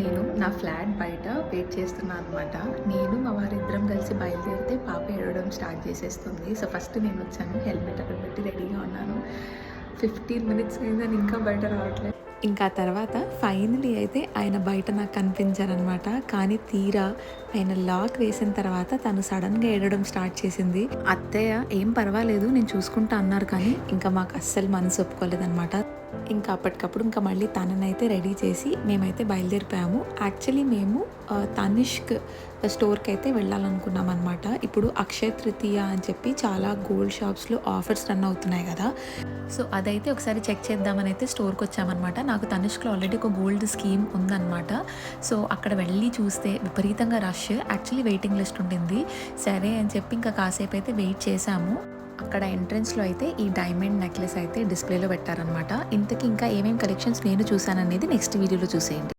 నేను నా ఫ్లాట్ బయట వెయిట్ చేస్తున్నాను అనమాట. నేను మా వారిద్దరం కలిసి బయలుదేరితే పాప ఏడవడం స్టార్ట్ చేసేస్తుంది. సో ఫస్ట్ నేను వచ్చాను, హెల్మెట్ అక్కడ పెట్టి రెడీగా ఉన్నాను. 15 మినిట్స్ అయిందని ఇంకా బయట రావట్లేదు. ఇంకా తర్వాత ఫైనలీ అయితే ఆయన బయట నాకు కనిపించారనమాట. కానీ తీరా ఆయన లాక్ వేసిన తర్వాత తను సడన్గా ఏడవడం స్టార్ట్ చేసింది. అత్తయ్య ఏం పర్వాలేదు నేను చూసుకుంటా అన్నారు, కానీ ఇంకా మాకు అస్సలు మనసు ఒప్పుకోలేదనమాట. ఇంకా అప్పటికప్పుడు ఇంకా మళ్ళీ తననైతే రెడీ చేసి మేమైతే బయలుదేరిపోయాము. యాక్చువల్లీ మేము తనిష్క్ స్టోర్కి అయితే వెళ్ళాలనుకున్నాం అనమాట. ఇప్పుడు అక్షయ తృతీయ అని చెప్పి చాలా గోల్డ్ షాప్స్లో ఆఫర్స్ రన్ అవుతున్నాయి కదా. సో అదైతే ఒకసారి చెక్ చేద్దామని అయితే స్టోర్కి వచ్చామన్నమాట. నాకు తనిష్క్లో ఆల్రెడీ ఒక గోల్డ్ స్కీమ్ ఉందన్నమాట. సో అక్కడ వెళ్ళి చూస్తే విపరీతంగా రష్, యాక్చువల్లీ వెయిటింగ్ లిస్ట్ ఉండింది. సరే అని చెప్పి ఇంకా కాసేపు అయితే వెయిట్ చేశాము. అక్కడ ఎంట్రన్స్లో అయితే ఈ డైమండ్ నెక్లెస్ అయితే డిస్ప్లేలో పెట్టారనమాట. ఇంతకీ ఇంకా ఏమేమి కలెక్షన్స్ నేను చూసాననేది నెక్స్ట్ వీడియోలో చూసేయండి.